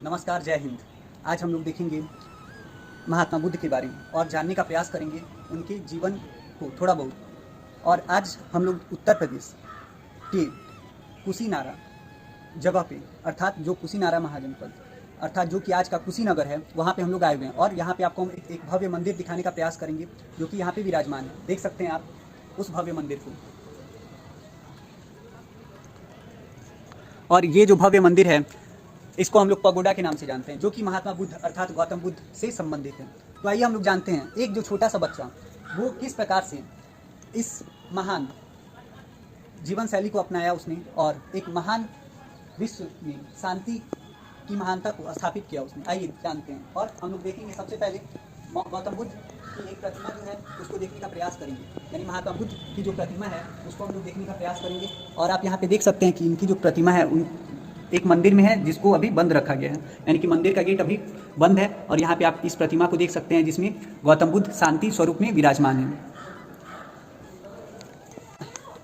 नमस्कार, जय हिंद। आज हम लोग देखेंगे महात्मा बुद्ध के बारे में और जानने का प्रयास करेंगे उनके जीवन को थोड़ा बहुत। और आज हम लोग उत्तर प्रदेश के कुशीनारा जगह पे, अर्थात जो कुशीनारा महाजनपद, अर्थात जो कि आज का कुशीनगर है, वहाँ पे हम लोग आए हुए हैं। और यहाँ पे आपको हम एक भव्य मंदिर दिखाने का प्रयास करेंगे जो कि यहाँ पे विराजमान है। देख सकते हैं आप उस भव्य मंदिर को। और ये जो भव्य मंदिर है, इसको हम लोग पगोडा के नाम से जानते हैं, जो कि महात्मा बुद्ध अर्थात गौतम बुद्ध से संबंधित है। तो आइए हम लोग जानते हैं एक जो छोटा सा बच्चा, वो किस प्रकार से इस महान जीवन शैली को अपनाया उसने, और एक महान विश्व में शांति की महानता को स्थापित किया उसने। आइए जानते हैं। और हम लोग देखेंगे सबसे पहले गौतम बुद्ध की एक प्रतिमा जो है उसको देखने का प्रयास करेंगे, यानी महात्मा बुद्ध की जो प्रतिमा है उसको हम लोग देखने का प्रयास करेंगे। और आप यहाँ पे देख सकते हैं कि इनकी जो प्रतिमा है उन एक मंदिर में है जिसको अभी बंद रखा गया है, यानी कि मंदिर का गेट अभी बंद है। और यहाँ पे आप इस प्रतिमा को देख सकते हैं जिसमें गौतम बुद्ध शांति स्वरूप में विराजमान है।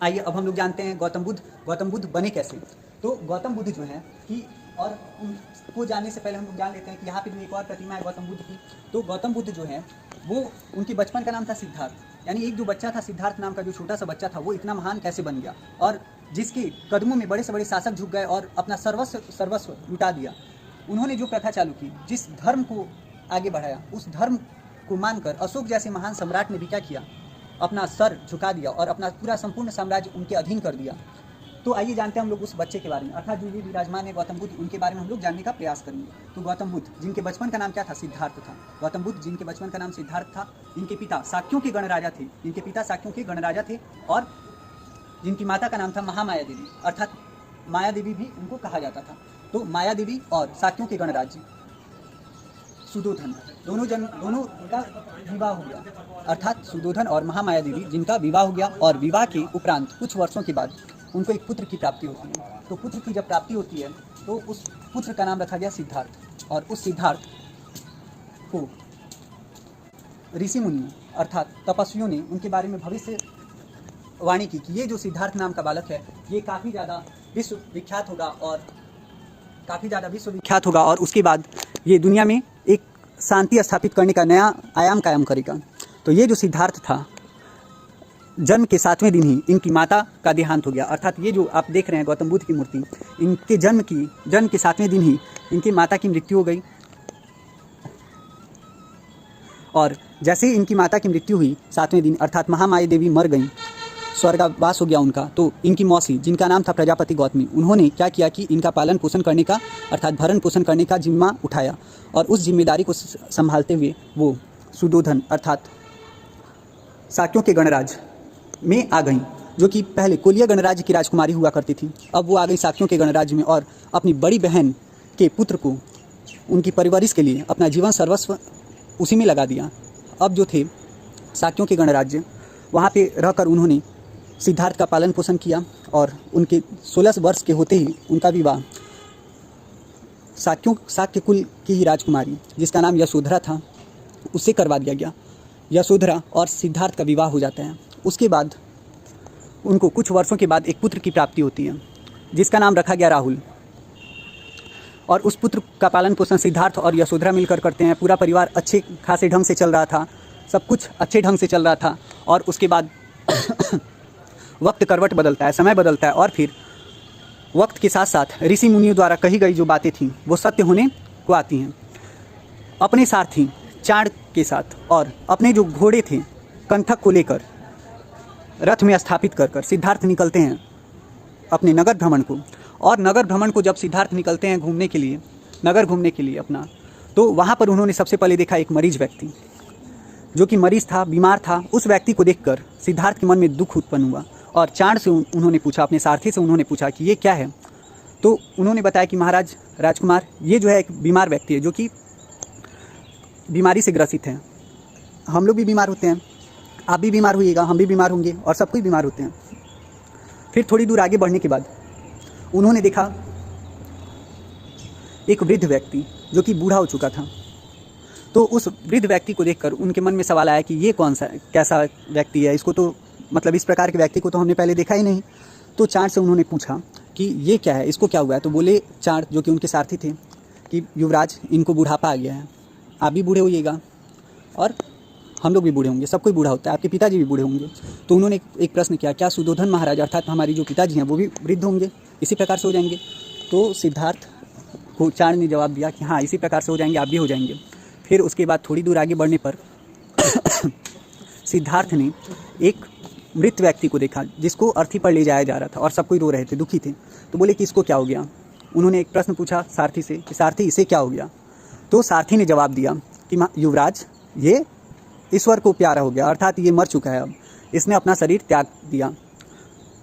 आइए अब हम लोग जानते हैं गौतम बुद्ध बने कैसे। तो गौतम बुद्ध जो है कि, और उनको जानने से पहले हम लोग जान लेते हैं कि यहाँ पे जो एक और प्रतिमा है गौतम बुद्ध की। तो गौतम बुद्ध जो है वो, उनके बचपन का नाम था सिद्धार्थ, यानी एक जो बच्चा था सिद्धार्थ नाम का, जो छोटा सा बच्चा था, वो इतना महान कैसे बन गया, और जिसके कदमों में बड़े से बड़े शासक झुक गए और अपना सर्वस्व लुटा दिया। उन्होंने जो प्रथा चालू की, जिस धर्म को आगे बढ़ाया, उस धर्म को मानकर अशोक जैसे महान सम्राट ने भी क्या किया, अपना सर झुका दिया और अपना पूरा संपूर्ण साम्राज्य उनके अधीन कर दिया। तो आइए जानते हैं हम लोग उस बच्चे के बारे में, अर्थात जो भी विराजमान है गौतम बुद्ध, उनके बारे में हम लोग जानने का प्रयास करेंगे। तो गौतम बुद्ध जिनके बचपन का नाम क्या था, सिद्धार्थ था। गौतम बुद्ध जिनके बचपन का नाम सिद्धार्थ था, इनके पिता शाक्यों के गणराजा थे, और जिनकी माता का नाम था महामाया देवी, अर्थात माया देवी भी उनको कहा जाता था। तो माया देवी और शाक्यों के गणराज्य सुदोधन, दोनों का विवाह हो गया, अर्थात सुदोधन और महामाया देवी जिनका विवाह हो गया। और विवाह के उपरांत कुछ वर्षों के बाद उनको एक पुत्र की प्राप्ति होती है। तो पुत्र की जब प्राप्ति होती है तो उस पुत्र का नाम रखा गया सिद्धार्थ। और उस सिद्धार्थ को ऋषि मुनि अर्थात तपस्वियों ने उनके बारे में भविष्य वाणी की कि ये जो सिद्धार्थ नाम का बालक है ये काफ़ी ज़्यादा विश्वविख्यात होगा, और उसके बाद ये दुनिया में एक शांति स्थापित करने का नया आयाम कायम करेगा। तो ये जो सिद्धार्थ था, जन्म के 7वें दिन ही इनकी माता का देहांत हो गया, अर्थात ये जो आप देख रहे हैं गौतम बुद्ध की मूर्ति, इनके जन्म के 7वें दिन ही इनकी माता की मृत्यु हो गई। और जैसे ही इनकी माता की मृत्यु हुई 7वें दिन, अर्थात महामाया देवी मर गई, स्वर्गवास हो गया उनका, तो इनकी मौसी जिनका नाम था प्रजापति गौतमी, उन्होंने क्या किया कि इनका पालन पोषण करने का, अर्थात भरण पोषण करने का जिम्मा उठाया। और उस जिम्मेदारी को संभालते हुए वो सुदोधन अर्थात शाक्यों के गणराज्य में आ गई, जो कि पहले कोलिया गणराज्य की राजकुमारी हुआ करती थी। अब वो आ गई शाक्यों के गणराज्य में, और अपनी बड़ी बहन के पुत्र को उनकी परवरिश के लिए अपना जीवन सर्वस्व उसी में लगा दिया। अब जो थे शाक्यों के गणराज्य, वहाँ पे रहकर उन्होंने सिद्धार्थ का पालन पोषण किया। और उनके 16 वर्ष के होते ही उनका विवाह शाक्य कुल की ही राजकुमारी जिसका नाम यशोधरा था, उससे करवा दिया गया। यशोधरा और सिद्धार्थ का विवाह हो जाता है। उसके बाद उनको कुछ वर्षों के बाद एक पुत्र की प्राप्ति होती है जिसका नाम रखा गया राहुल। और उस पुत्र का पालन पोषण सिद्धार्थ और यशोधरा मिलकर करते हैं। पूरा परिवार अच्छे खासे ढंग से चल रहा था, सब कुछ अच्छे ढंग से चल रहा था। और उसके बाद वक्त करवट बदलता है, समय बदलता है, और फिर वक्त के साथ साथ ऋषि मुनियों द्वारा कही गई जो बातें थीं वो सत्य होने को आती हैं। अपने सारथी चाण के साथ और अपने जो घोड़े थे कंथक को लेकर रथ में स्थापित कर सिद्धार्थ निकलते हैं अपने नगर भ्रमण को। और नगर भ्रमण को जब सिद्धार्थ निकलते हैं नगर घूमने के लिए अपना, तो वहाँ पर उन्होंने सबसे पहले देखा एक मरीज व्यक्ति, जो कि मरीज था, बीमार था। उस व्यक्ति को देखकर सिद्धार्थ के मन में दुख उत्पन्न हुआ, और चाण से उन्होंने पूछा, अपने सारथी से उन्होंने पूछा कि ये क्या है। तो उन्होंने बताया कि महाराज, राजकुमार, ये जो है एक बीमार व्यक्ति है जो कि बीमारी से ग्रसित है। हम लोग भी बीमार होते हैं, आप भी बीमार होइएगा, हम भी बीमार होंगे, और सब कोई बीमार होते हैं। फिर थोड़ी दूर आगे बढ़ने के बाद उन्होंने देखा एक वृद्ध व्यक्ति जो कि बूढ़ा हो चुका था। तो उस वृद्ध व्यक्ति को देखकर उनके मन में सवाल आया कि ये कैसा व्यक्ति है, इसको तो मतलब इस प्रकार के व्यक्ति को तो हमने पहले देखा ही नहीं। तो चाण से उन्होंने पूछा कि ये क्या है, इसको क्या हुआ है। तो बोले चाण, जो कि उनके सारथी थे, कि युवराज, इनको बुढ़ापा आ गया है, आप भी बूढ़े होइएगा और हम लोग भी बूढ़े होंगे, सब कोई बूढ़ा होता है, आपके पिताजी भी बूढ़े होंगे। तो उन्होंने एक प्रश्न किया, क्या सुधोधन महाराज अर्थात हमारी जो पिताजी हैं वो भी वृद्ध होंगे, इसी प्रकार से हो जाएंगे? तो सिद्धार्थ को चाण ने जवाब दिया कि हाँ, इसी प्रकार से हो जाएंगे, आप भी हो जाएंगे। फिर उसके बाद थोड़ी दूर आगे बढ़ने पर सिद्धार्थ ने एक मृत व्यक्ति को देखा जिसको अर्थी पर ले जाया जा रहा था और सब कोई रो रहे थे, दुखी थे। तो बोले कि इसको क्या हो गया? उन्होंने एक प्रश्न पूछा सारथी से कि सारथी, इसे क्या हो गया? तो सारथी ने जवाब दिया कि युवराज, ये ईश्वर को प्यारा हो गया, अर्थात ये मर चुका है, अब इसने अपना शरीर त्याग दिया।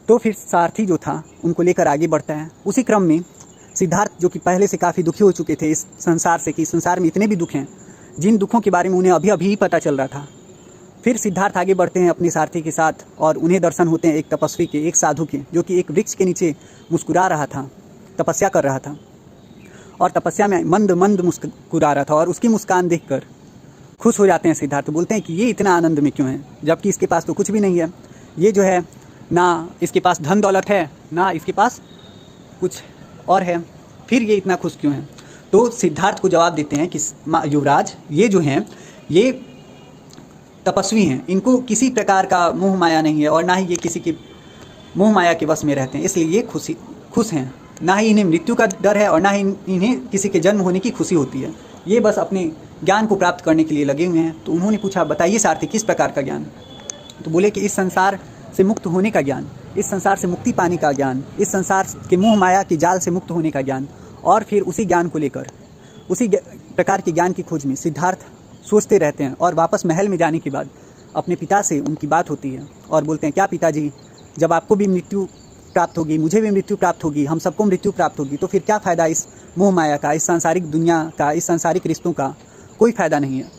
तो फिर सारथी जो था उनको लेकर आगे बढ़ता है। उसी क्रम में सिद्धार्थ, जो कि पहले से काफ़ी दुखी हो चुके थे इस संसार से, कि संसार में इतने भी दुख हैं जिन दुखों के बारे में उन्हें अभी अभी ही पता चल रहा था, फिर सिद्धार्थ आगे बढ़ते हैं अपने सारथी के साथ और उन्हें दर्शन होते हैं एक तपस्वी के, एक साधु के, जो कि एक वृक्ष के नीचे मुस्कुरा रहा था, तपस्या कर रहा था और तपस्या में मंद मंद मुस्कुरा रहा था। और उसकी मुस्कान देखकर खुश हो जाते हैं सिद्धार्थ, बोलते हैं कि ये इतना आनंद में क्यों है, जबकि इसके पास तो कुछ भी नहीं है, ये जो है ना इसके पास धन दौलत है, ना इसके पास कुछ और है, फिर ये इतना खुश क्यों है? तो सिद्धार्थ को जवाब देते हैं कि युवराज, ये जो हैं ये तपस्वी हैं, इनको किसी प्रकार का मोह माया नहीं है और ना ही ये किसी की मोह माया के वश में रहते हैं, इसलिए ये खुश हैं, ना ही इन्हें मृत्यु का डर है और ना ही इन्हें किसी के जन्म होने की खुशी होती है, ये बस अपने ज्ञान को प्राप्त करने के लिए लगे हुए हैं। तो उन्होंने पूछा, बताइए सारथी, किस प्रकार का ज्ञान? तो बोले कि इस संसार से मुक्त होने का ज्ञान, इस संसार से मुक्ति पाने का ज्ञान, इस संसार के मोह माया के जाल से मुक्त होने का ज्ञान। और फिर उसी ज्ञान को लेकर, उसी प्रकार के ज्ञान की खोज में सिद्धार्थ सोचते रहते हैं और वापस महल में जाने के बाद अपने पिता से उनकी बात होती है और बोलते हैं, क्या पिताजी, जब आपको भी मृत्यु प्राप्त होगी, मुझे भी मृत्यु प्राप्त होगी, हम सबको मृत्यु प्राप्त होगी, तो फिर क्या फ़ायदा इस मोह माया का, इस सांसारिक दुनिया का, इस सांसारिक रिश्तों का? कोई फ़ायदा नहीं है।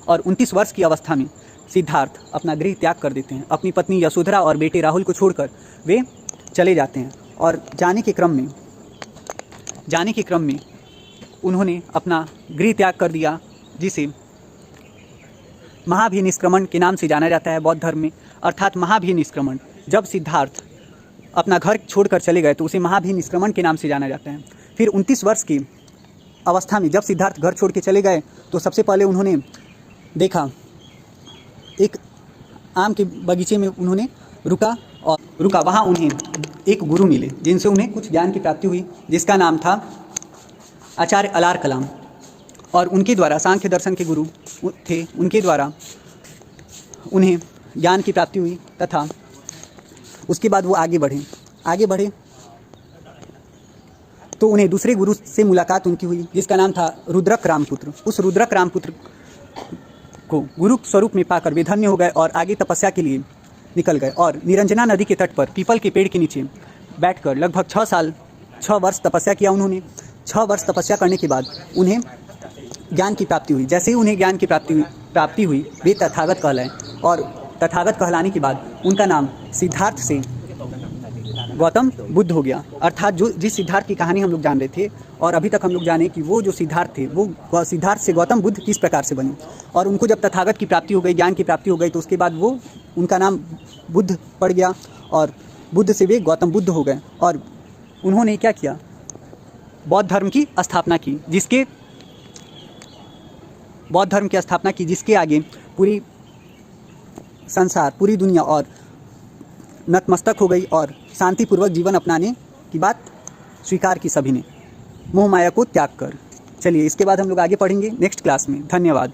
और 29 वर्ष की अवस्था में सिद्धार्थ अपना गृह त्याग कर देते हैं, अपनी पत्नी यशोधरा और बेटे राहुल को छोड़कर वे चले जाते हैं। और जाने के क्रम में उन्होंने अपना गृह त्याग कर दिया, जिसे महाभिनिष्क्रमण के नाम से जाना जाता है बौद्ध धर्म में, अर्थात महाभिनिष्क्रमण। जब सिद्धार्थ अपना घर छोड़कर चले गए तो उसे महाभिनिष्क्रमण के नाम से जाना जाता है। फिर 29 वर्ष की अवस्था में जब सिद्धार्थ घर छोड़ के चले गए तो सबसे पहले उन्होंने देखा, एक आम के बगीचे में उन्होंने रुका, वहाँ उन्हें एक गुरु मिले जिनसे उन्हें कुछ ज्ञान की प्राप्ति हुई, जिसका नाम था आचार्य अलार कलाम। और उनके द्वारा, सांख्य दर्शन के गुरु थे, उनके द्वारा उन्हें ज्ञान की प्राप्ति हुई तथा उसके बाद वो आगे बढ़े तो उन्हें दूसरे गुरु से मुलाकात उनकी हुई, जिसका नाम था रुद्रक रामपुत्र। उस रुद्रक रामपुत्र को गुरु स्वरूप में पाकर वे धन्य हो गए और आगे तपस्या के लिए निकल गए और निरंजना नदी के तट पर पीपल के पेड़ के नीचे बैठकर लगभग 6 वर्ष तपस्या किया उन्होंने। 6 वर्ष तपस्या करने के बाद उन्हें ज्ञान की प्राप्ति हुई। जैसे ही उन्हें ज्ञान की प्राप्ति हुई वे तथागत कहलाए और तथागत कहलाने के बाद उनका नाम सिद्धार्थ से गौतम बुद्ध हो गया। अर्थात जिस सिद्धार्थ की कहानी हम लोग जान रहे थे और अभी तक हम लोग जाने कि वो जो सिद्धार्थ थे वो सिद्धार्थ से गौतम बुद्ध किस प्रकार से बने और उनको जब तथागत की प्राप्ति हो गई, ज्ञान की प्राप्ति हो गई, तो उसके बाद वो उनका नाम बुद्ध पड़ गया और बुद्ध से वे गौतम बुद्ध हो गए। और उन्होंने क्या किया, बौद्ध धर्म की स्थापना की, जिसके आगे पूरी संसार, पूरी दुनिया और नतमस्तक हो गई और शांतिपूर्वक जीवन अपनाने की बात स्वीकार की सभी ने, मोह माया को त्याग कर। चलिए इसके बाद हम लोग आगे पढ़ेंगे नेक्स्ट क्लास में। धन्यवाद।